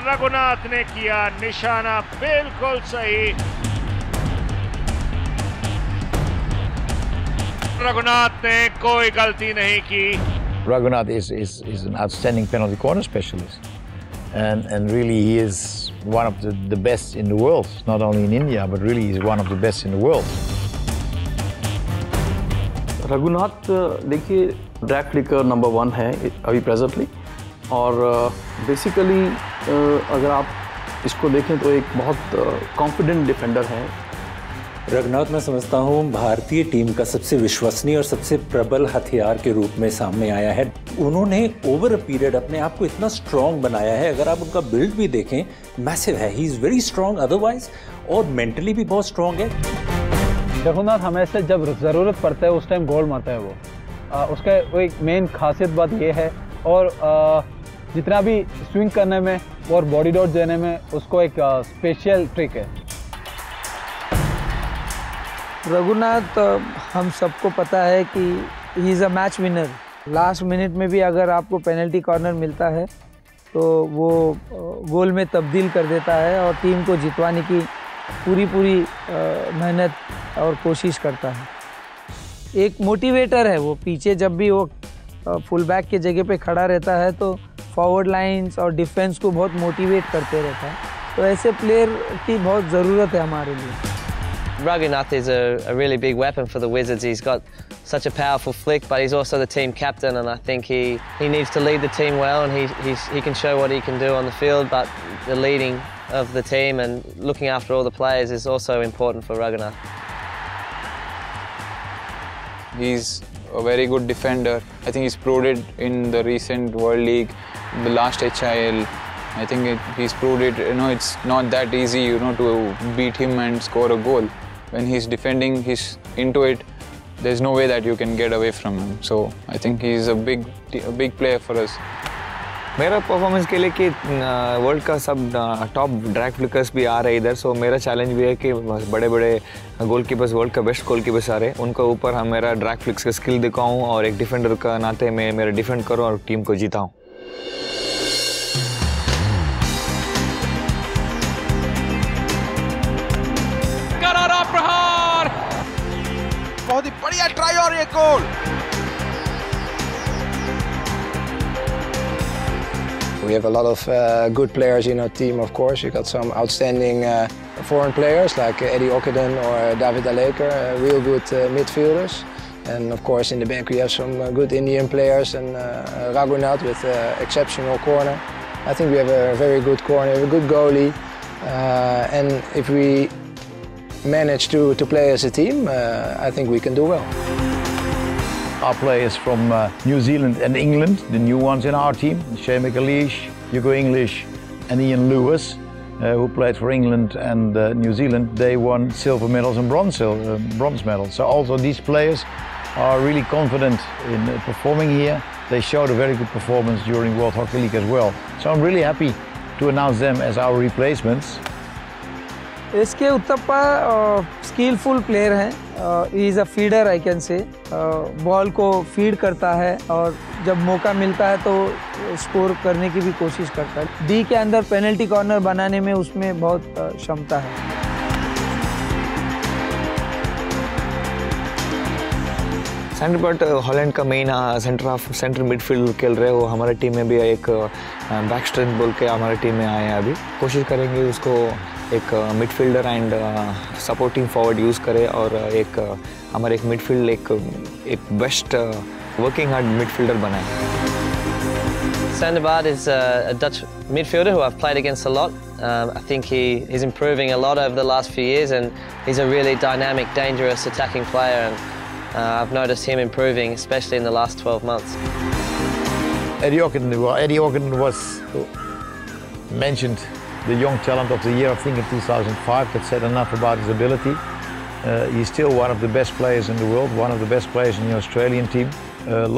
रघुनाथ ने किया निशाना बिल्कुल सही। रघुनाथ ने कोई गलती नहीं की। Raghunath is an outstanding penalty corner specialist, and really he is one of the best in the world, not only in India, but really he's one of the best in the world. Raghunath देखिए drag flicker number 1 है अभी presently, और basically अगर आप इसको देखें तो एक बहुत कॉन्फिडेंट डिफेंडर है। रघुनाथ मैं समझता हूँ भारतीय टीम का सबसे विश्वसनीय और सबसे प्रबल हथियार के रूप में सामने आया है। उन्होंने ओवर अ पीरियड अपने आप को इतना स्ट्रॉन्ग बनाया है। अगर आप उनका बिल्ड भी देखें, मैसिव है। He is very strong otherwise, और मेंटली भी बहुत स्ट्रॉन्ग है। रघुनाथ हमेशा जब ज़रूरत पड़ता है उस टाइम गोल मारता है वो। उसका वो एक मेन खासियत बात ये है, और जितना भी स्विंग करने में और बॉडी डॉट देने में उसको एक स्पेशल ट्रिक है। रघुनाथ हम सबको पता है कि ही is a match winner. Last minute में भी अगर आपको पेनल्टी कॉर्नर मिलता है तो वो गोल में तब्दील कर देता है और टीम को जितवाने की पूरी मेहनत और कोशिश करता है। एक मोटिवेटर है वो। पीछे जब भी वो फुल बैक के जगह पे खड़ा रहता है तो फॉरवर्ड लाइंस और डिफेंस को बहुत मोटिवेट करते रहता है। तो ऐसे प्लेयर की बहुत ज़रूरत है हमारे लिए। Raghunath is a really big weapon for the Wizards. He's got such a powerful flick, but he's also the team captain, and I think he needs to lead the team well, and he can show what he can do on the field, but the leading of the team and looking after all the players is also important for Raghunath. He's a very good defender. I think he's proved it in the recent World League, the last HIL. I think he's proved it. It's not that easy, to beat him and score a goal. When he's defending, he's into it. There's no way that you can get away from him. So I think he's a big player for us. मेरा performance के लिए कि world का सब top drag flickers भी आ रहे इधर, सो मेरा चैलेंज भी है कि बड़े बड़े गोलकीपर्स, वर्ल्ड का बेस्ट गोलकीपर्स आ रहे, उनके ऊपर हम मेरा ड्रैग फ्लिक्स का स्किल दिखाऊं और एक डिफेंडर का नाते मैं मेरा डिफेंड करूं और टीम को जीताऊं। बहुत ही बढ़िया ट्राई और ये गोल। We have a lot of good players in our team, of course. We got some outstanding foreign players like Eddie Ockenden or David Aleker, real good midfielders. And of course in the back we have some good Indian players and Raghunath with exceptional corner. I think we have a very good corner, a good goalie. And if we manage to play as a team, I think we can do well. Our players from New Zealand and England, the new ones in our team, Shane McAleish, Hugo English and Ian Lewis, who played for England and New Zealand, they won silver medals and bronze medals. So also these players are really confident in performing here. They showed a very good performance during World Hockey League as well. So I'm really happy to announce them as our replacements. SK Uthappa skillful player हैं। He is a feeder, I can say. Ball को feed करता है और जब मौका मिलता है तो स्कोर करने की भी कोशिश करता है। डी के अंदर पेनल्टी कॉर्नर बनाने में उसमें बहुत क्षमता है। सेंटर बट हॉलैंड का मेन सेंटर मिडफील्ड खेल रहे हैं, वो हमारे टीम में भी एक बैक स्ट्रेंथ बोल के हमारे टीम में आए हैं। अभी कोशिश करेंगे उसको एक midfielder and supporting forward use करे और एक हमारे एक मिडफील्ड एक बेस्ट वर्किंग हार्ड मिडफील्डर बनाए। Sandergaard is a Dutch midfielder who I've played against a lot. I think he's improving a lot over the last few years, and he's a really dynamic, dangerous attacking player. And I've noticed him improving, especially in the last 12 months. Eddie Ockenden was mentioned the young talent of the year, I think in 2005. That said enough about his ability. He's still one of the best players in the world, one of the best players in the Australian team.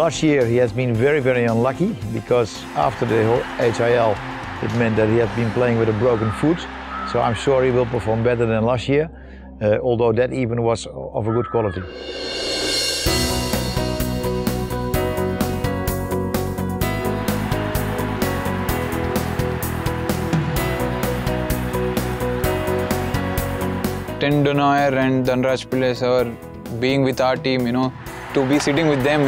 Last year he has been very, very unlucky because after the HIL it meant that he has been playing with a broken foot. So I'm sure he will perform better than last year, although that even was of a good quality. Sten de Nooijer and Dhanraj Pillai sir being with our team, to be sitting with them,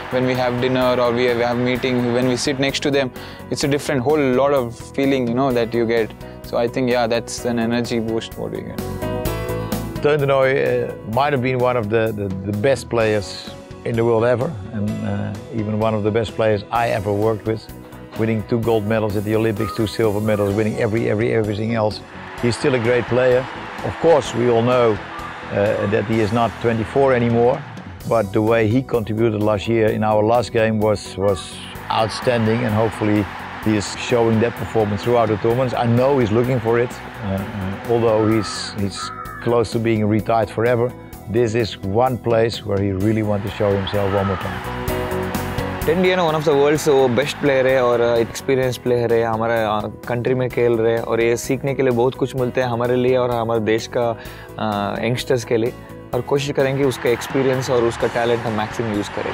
when we have dinner or we have meeting, when we sit next to them, it's a different whole lot of feeling, that you get. So I think, that's an energy boost what we get. Teun de Nooijer might have been one of the best players in the world ever, and even one of the best players I ever worked with, winning 2 gold medals at the Olympics, 2 silver medals, winning everything else. He's still a great player. Of course, we all know that he is not 24 anymore, but the way he contributed last year in our last game was outstanding, and hopefully he is showing that performance throughout the tournaments. I know he's looking for it, although he's close to being retired forever. This is one place where he really wants to show himself one more time. टेंडी है ना, one of the world's वो best player है और experience player है, हमारे country में खेल रहे हैं और ये सीखने के लिए बहुत कुछ मिलते हैं हमारे लिए और हमारे देश का यंगस्टर्स के लिए, और कोशिश करेंगे उसका एक्सपीरियंस और उसका टैलेंट हम मैक्सिमम यूज़ करें।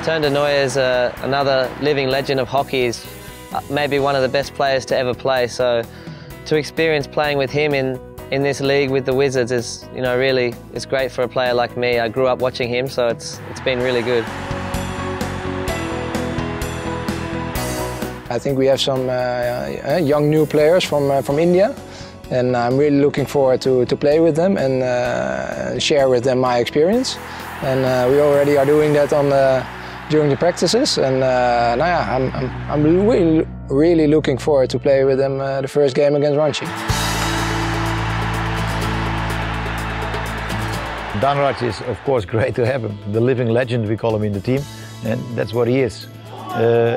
Teun de Nooijer is another living legend of hockey. He's maybe one of the best players to ever play. So to experience playing with him in this league with the Wizards is, really, it's great for a player like me. I grew up watching him, so it's been really good. I think we have some young new players from India, and I'm really looking forward to play with them and share with them my experience. And we already are doing that during the practices, and I'm really looking forward to play with them the first game against Ranchi. Dhanraj is, of course, great to have him. The living legend, we call him in the team, and that's what he is.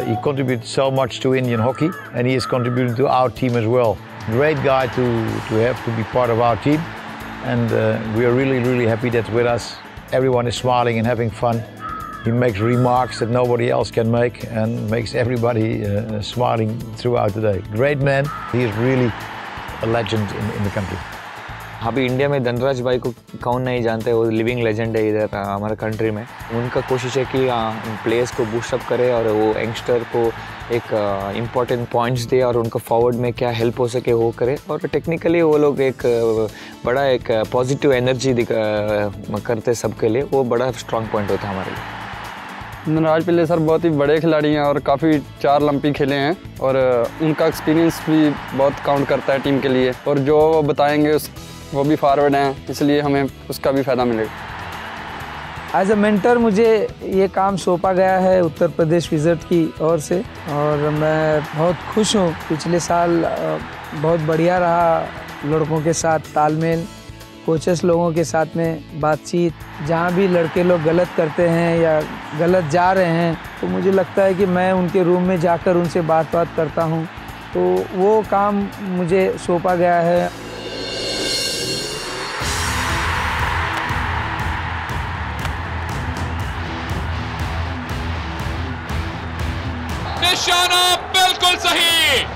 He contributed so much to Indian hockey, and he is contributing to our team as well. Great guy to have to be part of our team, and we are really happy that's with us. Everyone is smiling and having fun. He makes remarks that nobody else can make and makes everybody smiling throughout the day. Great man. He is really a legend in the country. अभी India में धनराज भाई को कौन नहीं जानते, वो living legend है इधर हमारे कंट्री में। उनका कोशिश है कि प्लेयर्स को बूस्टअप करे और वो यंगस्टर को एक इम्पोर्टेंट पॉइंट्स दे और उनका फॉरवर्ड में क्या हेल्प हो सके वो करे, और टेक्निकली वो लोग एक बड़ा एक पॉजिटिव एनर्जी करते सबके लिए, वो बड़ा स्ट्रॉन्ग पॉइंट होता है हमारे लिए। धनराज पिल्ले सर बहुत ही बड़े खिलाड़ी हैं और काफ़ी 4 ओलंपिक खेले हैं, और उनका एक्सपीरियंस भी बहुत काउंट करता है टीम के लिए, और जो वो बताएंगे वो भी फॉरवर्ड हैं, इसलिए हमें उसका भी फ़ायदा मिलेगा। एज अ मेंटर मुझे ये काम सौंपा गया है उत्तर प्रदेश विज़र्ड की ओर से, और मैं बहुत खुश हूँ। पिछले साल बहुत बढ़िया रहा लड़कों के साथ तालमेल, कोचेस लोगों के साथ में बातचीत। जहाँ भी लड़के लोग गलत करते हैं या गलत जा रहे हैं, तो मुझे लगता है कि मैं उनके रूम में जाकर उनसे बात करता हूँ, तो वो काम मुझे सौंपा गया है। निशाना बिल्कुल सही।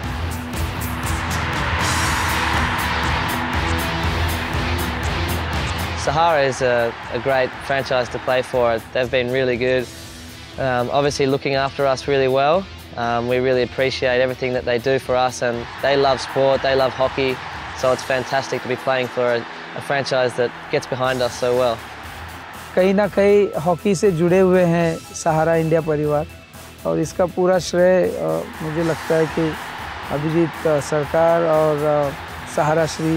Sahara is a great franchise to play for. They've been really good, obviously looking after us really well. We really appreciate everything that they do for us, and they love sport, they love hockey, so it's fantastic to be playing for a franchise that gets behind us so well. कहीं ना कहीं hockey से जुड़े हुए हैं सहारा India परिवार, और इसका पूरा श्रेय मुझे लगता है कि अभिजीत सरकार और सहारा श्री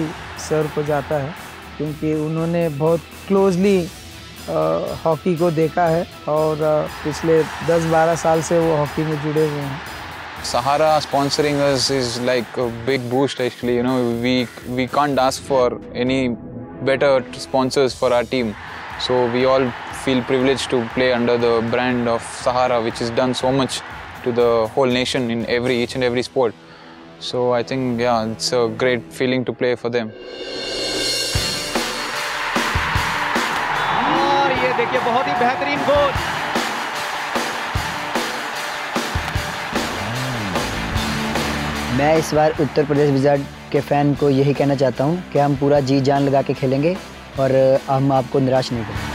सर को जाता है, क्योंकि उन्होंने बहुत क्लोजली हॉकी को देखा है और पिछले 10-12 साल से वो हॉकी में जुड़े हुए हैं। Sahara sponsoring us is like a big boost actually. We can't ask for any better sponsors for our team. So we all feel privileged to play under the brand of Sahara, which has done so much to the whole nation in each and every sport. So I think, it's a great feeling to play for them. और ये देखिए बहुत ही बेहतरीन गोल। मैं इस बार Uttar Pradesh wizard के fan को यही कहना चाहता हूँ कि हम पूरा जी जान लगा के खेलेंगे और हम आपको निराश नहीं करेंगे।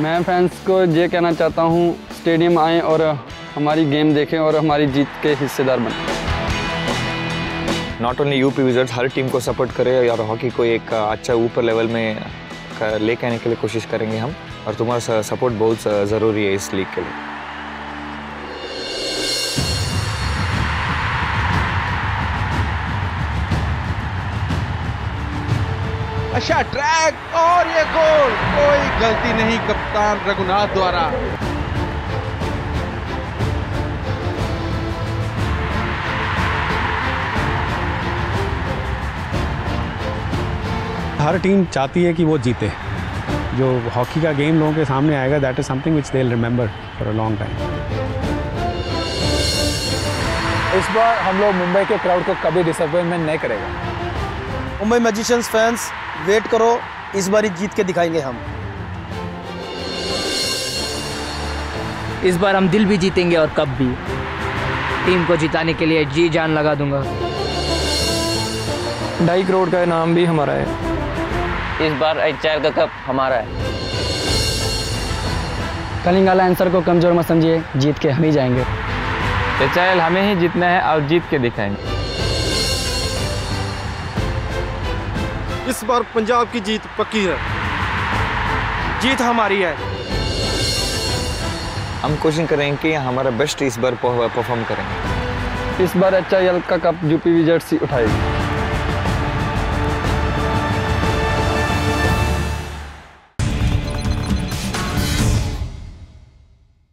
मैं फैंस को ये कहना चाहता हूँ, स्टेडियम आएँ और हमारी गेम देखें और हमारी जीत के हिस्सेदार बनें। Not only UP wizards, her team को सपोर्ट करें और हॉकी को एक अच्छा ऊपर लेवल में लेके आने के लिए कोशिश करेंगे हम, और तुम्हारा सपोर्ट बहुत ज़रूरी है इस लीग के लिए। अच्छा ट्रैक और ये गोल, कोई गलती नहीं कप्तान रघुनाथ द्वारा। हर टीम चाहती है कि वो जीते। जो हॉकी का गेम लोगों के सामने आएगा, that is something which they will remember for a long time. इस बार हम लोग मुंबई के क्राउड को कभी डिसअपॉइंटमेंट नहीं करेगा। मुंबई मैजिशियंस फैंस वेट करो, इस बार जीत के दिखाएंगे हम। इस बार हम दिल भी जीतेंगे और कप भी। टीम को जिताने के लिए जी जान लगा दूंगा। 2.5 करोड़ का इनाम भी हमारा है। इस बार HIL का कप हमारा है। कलिंगाला आंसर को कमजोर मत समझिए, जीत के हम ही जाएंगे। HIL हमें ही जीतना है और जीत के दिखाएंगे। इस बार पंजाब की जीत पक्की है, जीत हमारी है। हम कोशिश करेंगे कि हमारा बेस्ट इस बार परफॉर्म करेंगे। इस बार HIL का कप यूपी विजर्ड्स ही उठाएगी।